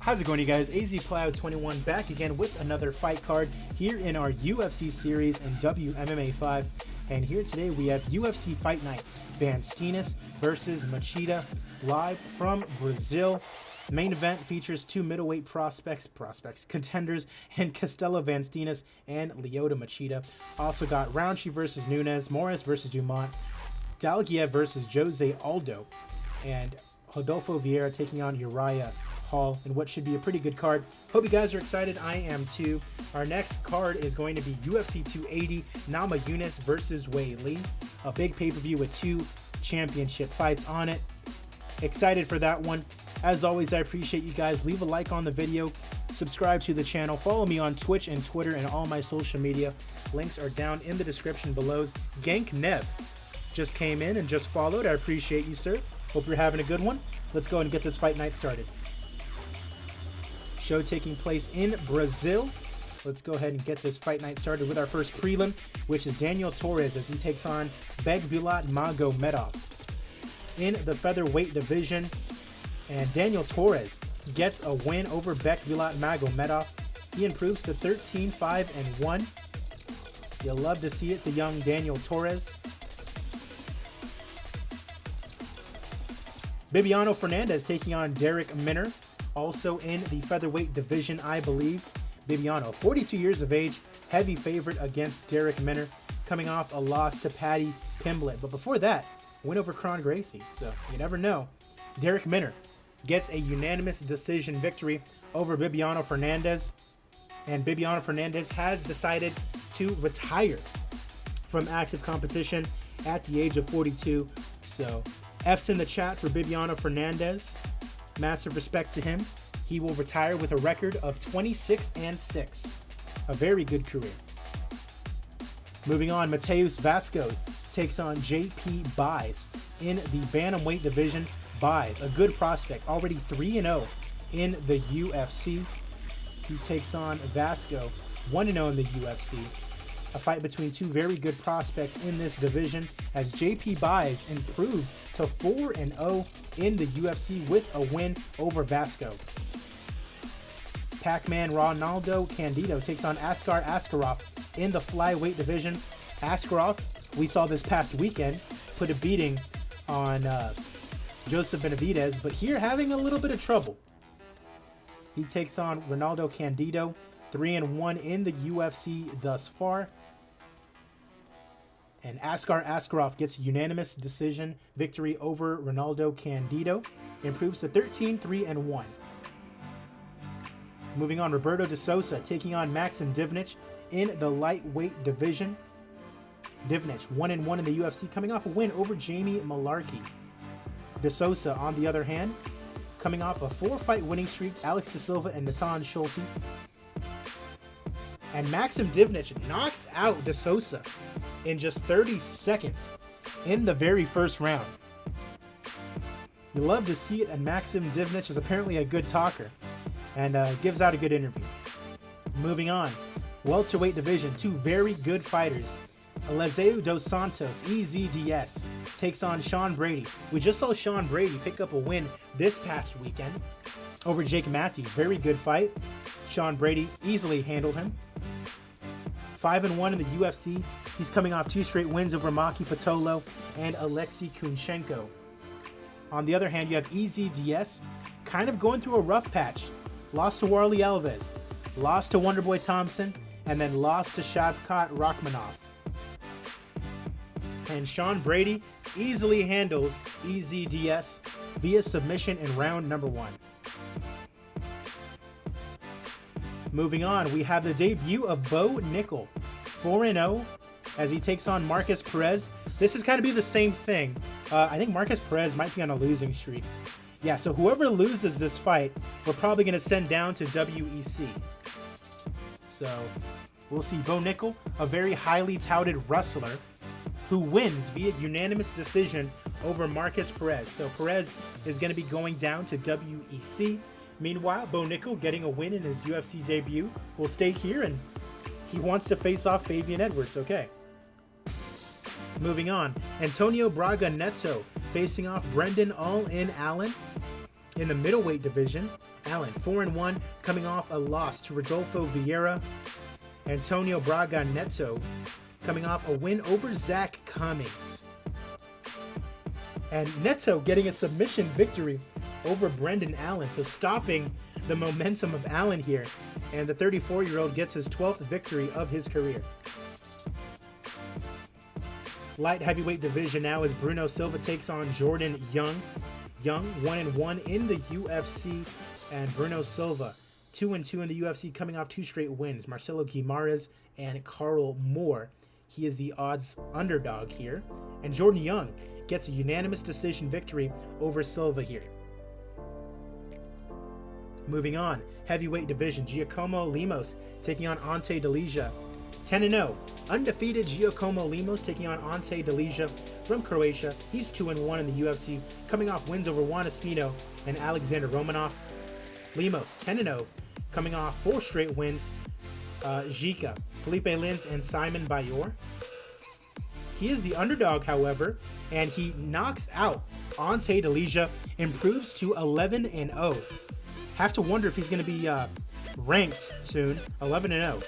How's it going, you guys? AZPlow21 back again with another fight card here in our UFC series in WMMA 5. And here today we have UFC Fight Night, STEENIS versus Machida, live from Brazil. Main event features two middleweight contenders, and COSTELLO STEENIS and LYOTO Machida. Also got Roundtree versus Nunes, Morris versus Dumont, Dalgiev versus Jose Aldo, and Rodolfo Vieira taking on Uriah Hall in what should be a pretty good card. Hope you guys are excited. I am too. Our next card is going to be UFC 280, Nama Yunus versus Wei Li. A big pay-per-view with two championship fights on it. Excited for that one. As always, I appreciate you guys. Leave a like on the video. Subscribe to the channel. Follow me on Twitch and Twitter and all my social media. Links are down in the description below. Gank Nev just came in and just followed. I appreciate you, sir. Hope you're having a good one. Let's go and get this fight night started. Show taking place in Brazil. Let's go ahead and get this fight night started with our first prelim, which is Daniel Torres as he takes on Bekbulat Magomedov in the featherweight division. And Daniel Torres gets a win over Bekbulat Magomedov. He improves to 13-5-1. You'll love to see it, the young Daniel Torres. Bibiano Fernandez taking on Derrick Minner, also in the featherweight division, I believe. Bibiano, 42 years of age, heavy favorite against Derrick Minner, coming off a loss to Paddy Pimblett. But before that, win over Kron Gracie, so you never know. Derrick Minner gets a unanimous decision victory over Bibiano Fernandez, and Bibiano Fernandez has decided to retire from active competition at the age of 42. So F's in the chat for Bibiano Fernandez. Massive respect to him. He will retire with a record of 26-6. A very good career. Moving on, Mateus Vasco takes on JP Buys in the bantamweight division. Buys, a good prospect, already 3-0 in the UFC. He takes on Vasco, 1-0 in the UFC. A fight between two very good prospects in this division as JP Buys improves to 4-0 in the UFC with a win over Vasco. Pac-Man Ronaldo Candido takes on Azkaroff in the flyweight division. Azkaroff, we saw this past weekend, put a beating on Joseph Benavidez, but here having a little bit of trouble. He takes on Ronaldo Candido, 3-1 in the UFC thus far. And Azkaroff gets a unanimous decision victory over Ronaldo Candido. Improves to 13-3-1. Moving on, Roberto de Sosa taking on Maxim in the lightweight division. Divinity, 1-1 in the UFC, coming off a win over Jamie Malarkey. De Sosa, on the other hand, coming off a 4-fight winning streak, Alex De Silva and Natan Schulte. And Maxim knocks out De Sosa in just 30 seconds in the very first round. You love to see it, and Maxim is apparently a good talker and gives out a good interview. Moving on, welterweight division, two very good fighters. Eliseu dos Santos, EZDS, takes on Sean Brady. We just saw Sean Brady pick up a win this past weekend over Jake Matthews. Very good fight. Sean Brady easily handled him. 5-1 in the UFC. He's coming off two straight wins over Maki Pitolo and Alexei Kunchenko. On the other hand, you have EZDS kind of going through a rough patch. Lost to Warley Alves, lost to Wonderboy Thompson, and then lost to Shavkat Rakhmonov. And Sean Brady easily handles EZDS via submission in round number 1. Moving on, we have the debut of Bo Nickel, 4-0 as he takes on Marcus Perez. This is kind of be the same thing. I think Marcus Perez might be on a losing streak. Yeah, so whoever loses this fight, we're probably going to send down to WEC. So we'll see Bo Nickel, a very highly touted wrestler, who wins via unanimous decision over Marcus Perez. So Perez is going to be going down to WEC. Meanwhile, Bo Nickel getting a win in his UFC debut will stay here, and he wants to face off Fabian Edwards. Okay. Moving on, Antonio Braga Neto facing off Brendan All-In Allen. In the middleweight division, Allen 4-1, coming off a loss to Rodolfo Vieira. Antonio Braga Neto coming off a win over Zach Cummings. And Neto getting a submission victory over Brendan Allen, so stopping the momentum of Allen here. And the 34-year-old gets his 12th victory of his career. Light heavyweight division now as Bruno Silva takes on Jordan Young. Young 1-1 in the UFC, and Bruno Silva 2-2 in the UFC, coming off 2 straight wins. Marcelo Guimaraes and Carl Moore. He is the odds underdog here. And Jordan Young gets a unanimous decision victory over Silva here. Moving on, heavyweight division, Giacomo Lemos taking on Ante Delija. 10-0, undefeated Giacomo Lemos taking on Ante Delija from Croatia. He's 2-1 in the UFC, coming off wins over Juan Espino and Alexander Romanov. Lemos 10-0, coming off 4 straight wins. Zika, Felipe Lins, and Simon Bayor. He is the underdog, however, and he knocks out Ante Delija, improves to 11-0. Have to wonder if he's going to be ranked soon. 11-0.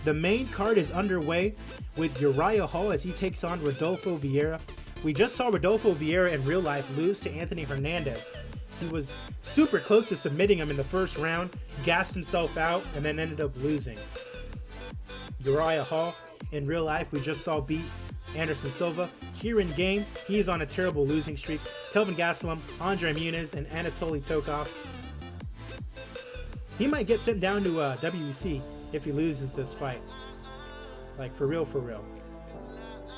The main card is underway with Uriah Hall as he takes on Rodolfo Vieira. We just saw Rodolfo Vieira in real life lose to Anthony Fernandez. He was super close to submitting him in the first round, gassed himself out, and then ended up losing. Uriah Hall, in real life, we just saw beat Anderson Silva. Here in game, he is on a terrible losing streak. Kelvin Gastelum, Andre Muniz, and Anatoly Tokov. He might get sent down to WEC if he loses this fight. Like, for real, for real.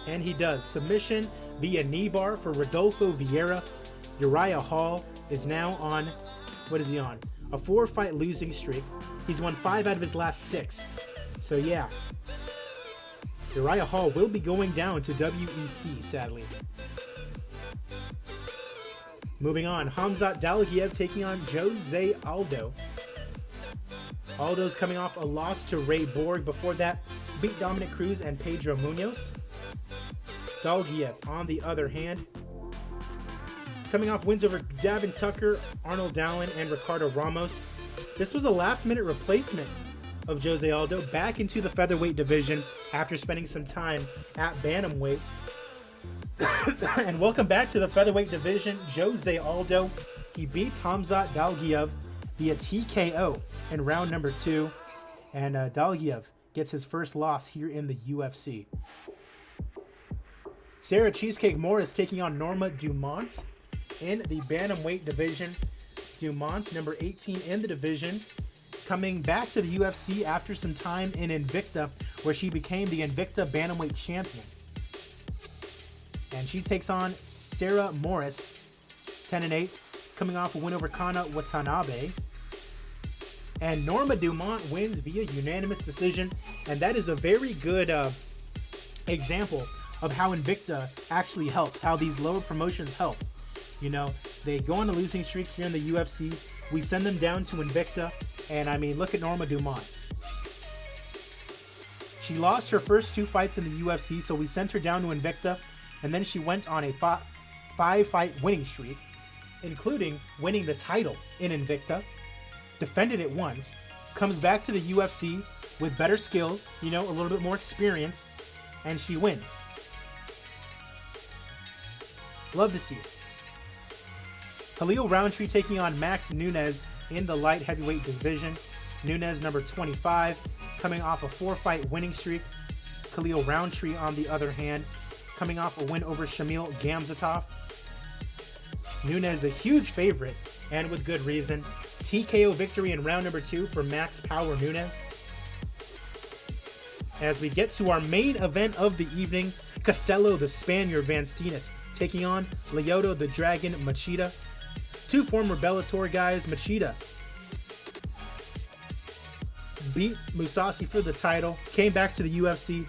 And he does. Submission via knee bar for Rodolfo Vieira. Uriah Hall is now on, what is he on? A 4-fight losing streak. He's won 5 out of his last 6. So yeah, Uriah Hall will be going down to WEC, sadly. Moving on, Hamzat Dalgiev taking on Jose Aldo. Aldo's coming off a loss to Ray Borg. Before that, beat Dominic Cruz and Pedro Munoz. Dalgiev, on the other hand, coming off wins over Davin Tucker, Arnold Dowling, and Ricardo Ramos. This was a last-minute replacement of Jose Aldo back into the featherweight division after spending some time at bantamweight. And welcome back to the featherweight division, Jose Aldo. He beats Hamzat Dalgiev via TKO in round number 2, and Dalgiev gets his first loss here in the UFC. Sarah Cheesecake Morris taking on Norma Dumont in the bantamweight division. Dumont, number 18 in the division, coming back to the UFC after some time in Invicta, where she became the Invicta bantamweight champion. And she takes on Sarah Morris, 10-8, coming off a win over Kana Watanabe. And Norma Dumont wins via unanimous decision, and that is a very good example of how Invicta actually helps, how these lower promotions help. You know, they go on a losing streak here in the UFC. We send them down to Invicta, and I mean, look at Norma Dumont. She lost her first 2 fights in the UFC, so we sent her down to Invicta, and then she went on a 5-fight winning streak, including winning the title in Invicta, defended it once, comes back to the UFC with better skills, you know, a little bit more experience, and she wins. Love to see it. Khalil Roundtree taking on Max Nunes in the light heavyweight division. Nunes, number 25, coming off a 4-fight winning streak. Khalil Roundtree, on the other hand, coming off a win over Shamil Gamzatov. Nunes, a huge favorite, and with good reason. TKO victory in round number 2 for Max Power Nunes. As we get to our main event of the evening, Costello the Spaniard Van Steenis taking on LYOTO the Dragon Machida. 2 former Bellator guys. Machida beat Mousasi for the title, came back to the UFC,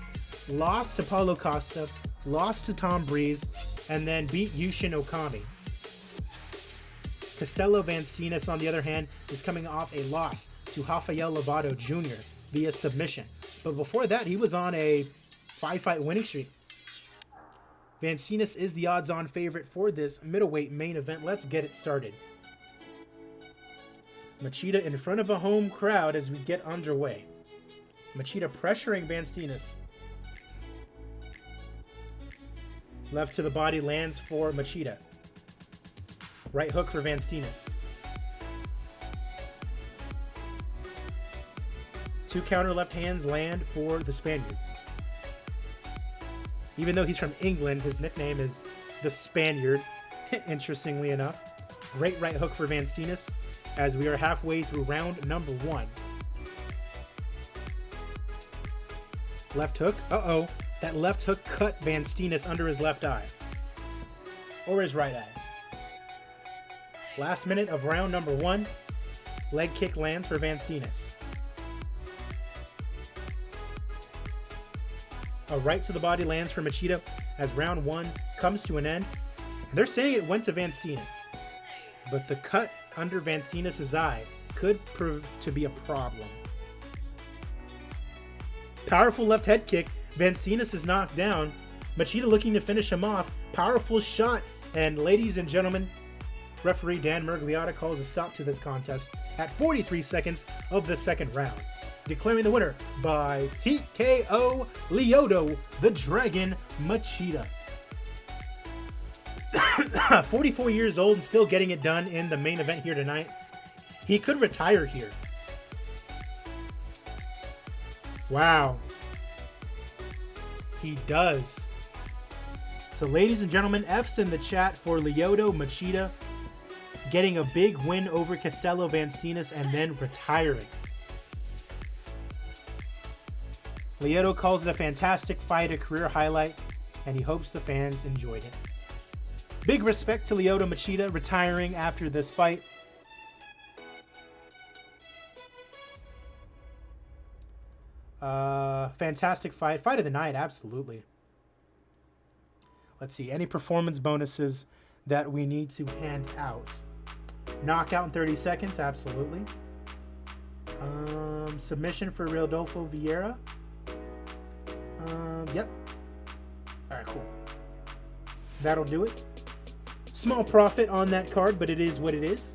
lost to Paulo Costa, lost to Tom Breeze, and then beat Yushin Okami. Costello Van Steenis, on the other hand, is coming off a loss to Rafael Lovato Jr. via submission. But before that, he was on a 5-fight winning streak. Van Steenis is the odds-on favorite for this middleweight main event. Let's get it started. Machida in front of a home crowd as we get underway. Machida pressuring Van Steenis. Left to the body lands for Machida. Right hook for Van Steenis. 2 counter left hands land for the Spaniard. Even though he's from England, his nickname is the Spaniard, interestingly enough. Great right hook for Van Steenis as we are halfway through round number 1. Left hook. Uh-oh. That left hook cut Van Steenis under his left eye. Or his right eye. Last minute of round number 1. Leg kick lands for Van Steenis. A right to the body lands for Machida as round 1 comes to an end. And they're saying it went to Van Steenis. But the cut under Van Steenis' eye could prove to be a problem. Powerful left head kick. Van Steenis is knocked down. Machida looking to finish him off. Powerful shot. And ladies and gentlemen, referee Dan Mergliotta calls a stop to this contest at 43 seconds of the second round, declaring the winner by TKO LYOTO, the Dragon Machida. 44 years old and still getting it done in the main event here tonight. He could retire here. Wow. He does. So ladies and gentlemen, F's in the chat for LYOTO Machida getting a big win over COSTELLO Van Steenis and then retiring. LYOTO calls it a fantastic fight, a career highlight, and he hopes the fans enjoyed it. Big respect to LYOTO Machida retiring after this fight. Fantastic fight. Fight of the night, absolutely. Let's see, any performance bonuses that we need to hand out. Knockout in 30 seconds, absolutely. Submission for Rodolfo Vieira. Yep. Alright, cool. That'll do it. Small profit on that card, but it is what it is.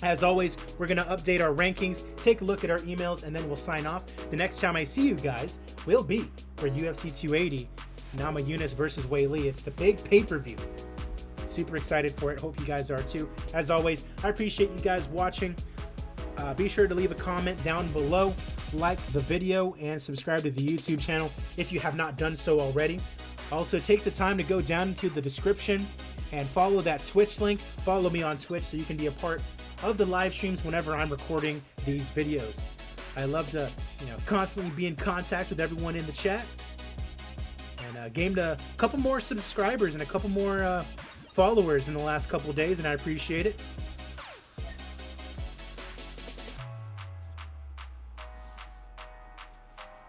As always, we're going to update our rankings, take a look at our emails, and then we'll sign off. The next time I see you guys will be for UFC 280, Nama Yunus versus Wei Li. It's the big pay-per-view. Super excited for it. Hope you guys are too. As always, I appreciate you guys watching. Be sure to leave a comment down below, like the video, and subscribe to the YouTube channel if you have not done so already. Also, take the time to go down into the description and follow that Twitch link. Follow me on Twitch so you can be a part of the live streams whenever I'm recording these videos. I love to, constantly be in contact with everyone in the chat. And gained a couple more subscribers and a couple more followers in the last couple days, and I appreciate it.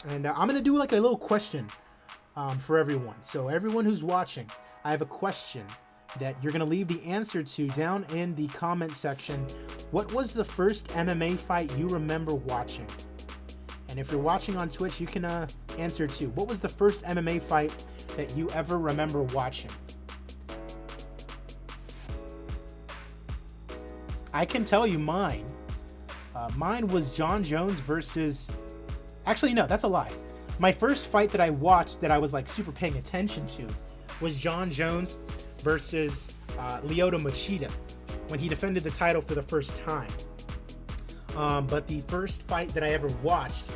And I'm going to do like a little question for everyone. So everyone who's watching, I have a question that you're going to leave the answer to down in the comment section. What was the first MMA fight you remember watching? And if you're watching on Twitch, you can answer too. What was the first MMA fight that you ever remember watching? I can tell you mine. Mine was John Jones versus... Actually, no, that's a lie. My first fight that I watched that I was like super paying attention to was John Jones versus LYOTO Machida when he defended the title for the first time. But the first fight that I ever watched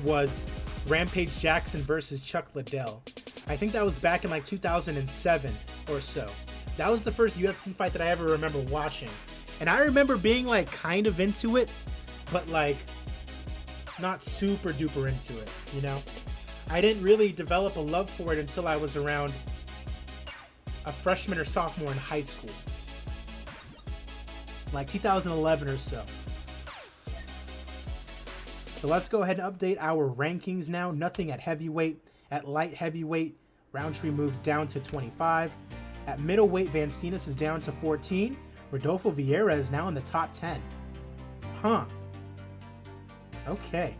was Rampage Jackson versus Chuck Liddell. I think that was back in like 2007 or so. That was the first UFC fight that I ever remember watching. And I remember being like kind of into it, but like not super duper into it, I didn't really develop a love for it until I was around a freshman or sophomore in high school. Like 2011 or so. So let's go ahead and update our rankings now. Nothing at heavyweight. At light heavyweight, Roundtree moves down to 25. At middleweight, Van Steenis is down to 14. Rodolfo Vieira is now in the top 10. Huh. Okay.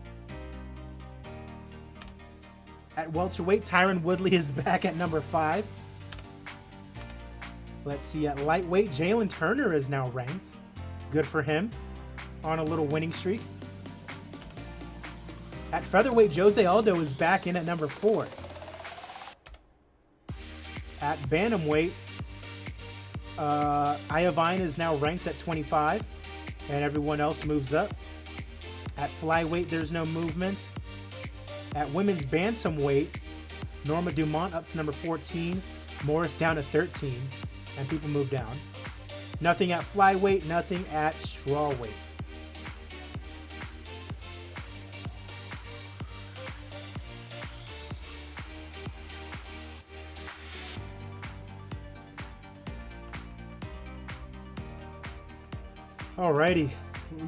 At welterweight, Tyron Woodley is back at number 5. Let's see, at lightweight, Jalen Turner is now ranked. Good for him. On a little winning streak. At featherweight, Jose Aldo is back in at number 4. At bantamweight, Iovine is now ranked at 25, and everyone else moves up. At flyweight, there's no movement. At women's bantamweight, Norma Dumont up to number 14, Morris down to 13, and people move down. Nothing at flyweight, nothing at strawweight. Alrighty,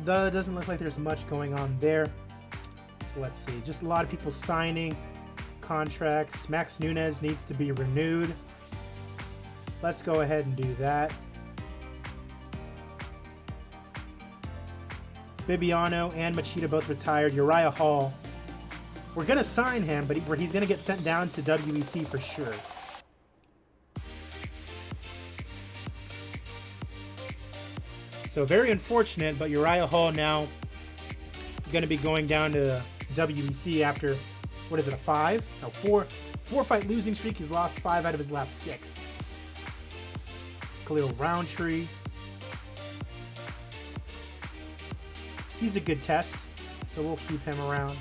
doesn't look like there's much going on there. So let's see, just a lot of people signing contracts. Max Nunes needs to be renewed. Let's go ahead and do that. Bibiano and Machida both retired. Uriah Hall, we're gonna sign him, but he's gonna get sent down to WEC for sure. So very unfortunate, but Uriah Hall now going to be going down to WEC after, what is it, a 5? No, 4 fight losing streak. He's lost 5 out of his last 6. Khalil Roundtree. He's a good test, so we'll keep him around.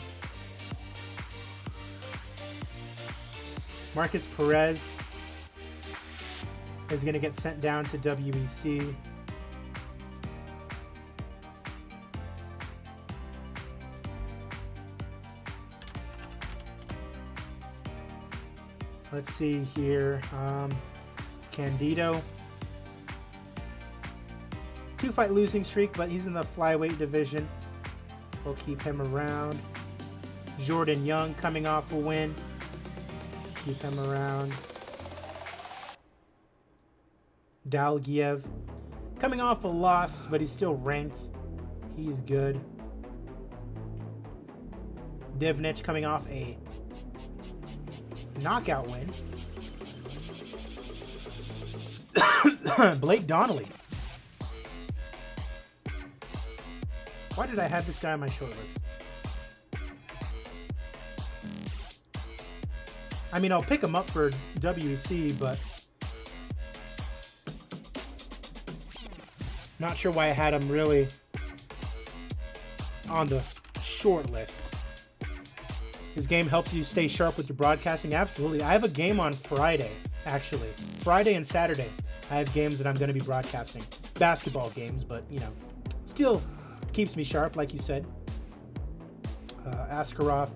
Marcus Perez is going to get sent down to WEC. Let's see here. Candido. 2 fight losing streak, but he's in the flyweight division. We'll keep him around. Jordan Young coming off a win. Keep him around. Dalgiev coming off a loss, but he's still ranked. He's good. Divinity coming off a knockout win. Blake Donnelly. Why did I have this guy on my short list? I mean, I'll pick him up for WEC, but not sure why I had him really on the short list. His game helps you stay sharp with your broadcasting. Absolutely. I have a game on Friday, actually. Friday and Saturday. I have games that I'm going to be broadcasting. Basketball games, but, you know, still keeps me sharp, like you said. Azkaroff,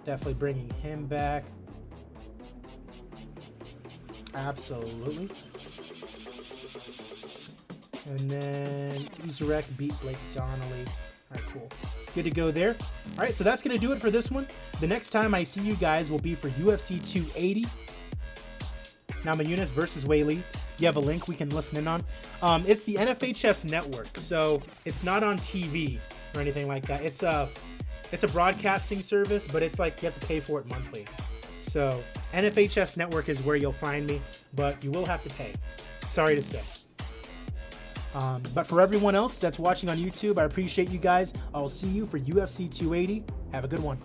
definitely bringing him back. Absolutely. And then Uzurek beat Blake Donnelly. All right, cool. Good to go there. All right, so that's going to do it for this one. The next time I see you guys will be for UFC 280. Namajunas versus Weili. You have a link we can listen in on. It's the NFHS network, so it's not on TV or anything like that. It's a broadcasting service, but it's like you have to pay for it monthly. So NFHS network is where you'll find me, but you will have to pay. Sorry to say. But for everyone else that's watching on YouTube, I appreciate you guys. I'll see you for UFC 280. Have a good one.